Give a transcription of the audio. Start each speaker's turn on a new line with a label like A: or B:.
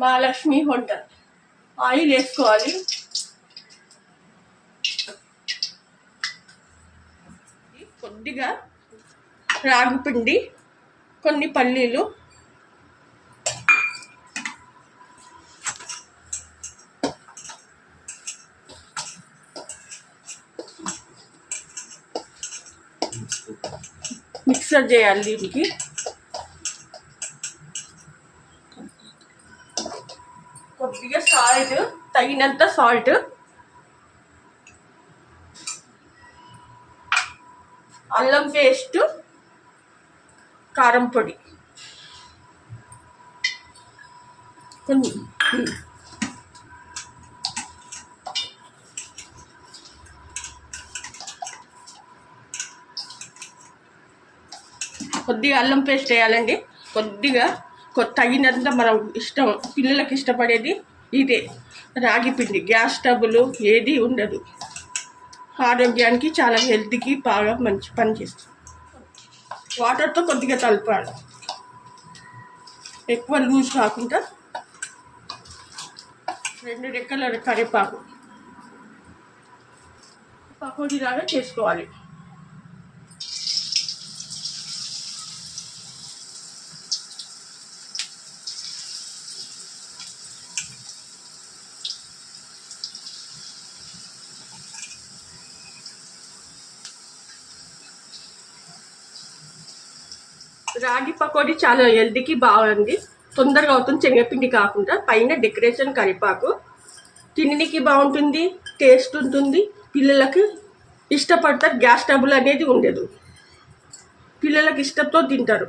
A: Mahalakshmi hotel. Oil వేసుకోవాలి. కొద్దిగా రాగి పిండి, కొన్ని పల్లీలు, మిక్సర్ చేయాలి. దీనికి కొద్దిగా సాల్ట్, తగినంత సాల్ట్, అల్లం పేస్ట్, కారం పొడి కొన్ని, కొద్దిగా అల్లం పేస్ట్ వేయాలండి. కొద్దిగా తగినంత మనం ఇష్టం, పిల్లలకి ఇష్టపడేది ఇదే రాగి పిండి. గ్యాస్ ట్రబుల్ ఏది ఉండదు. ఆరోగ్యానికి చాలా హెల్త్కి బాగా మంచి పని చేస్తుంది. వాటర్తో కొద్దిగా కలపాలి, ఎక్కువ లూజ్ కాకుండా. 2 రెక్కల కరివేపాకు పకోడీలాగా చేసుకోవాలి. రాగి పకోడీ చాలా హెల్తీకి బాగుంది, తొందరగా అవుతుంది. శనగపిండి కాకుండా పైన డెకరేషన్ కరివేపాకు, తినడానికి బాగుంటుంది, టేస్ట్ ఉంటుంది. పిల్లలకి ఇష్టపడతారు. గ్యాస్ ట్రబుల్ అనేది ఉండదు. పిల్లలకి ఇష్టంతో తింటారు.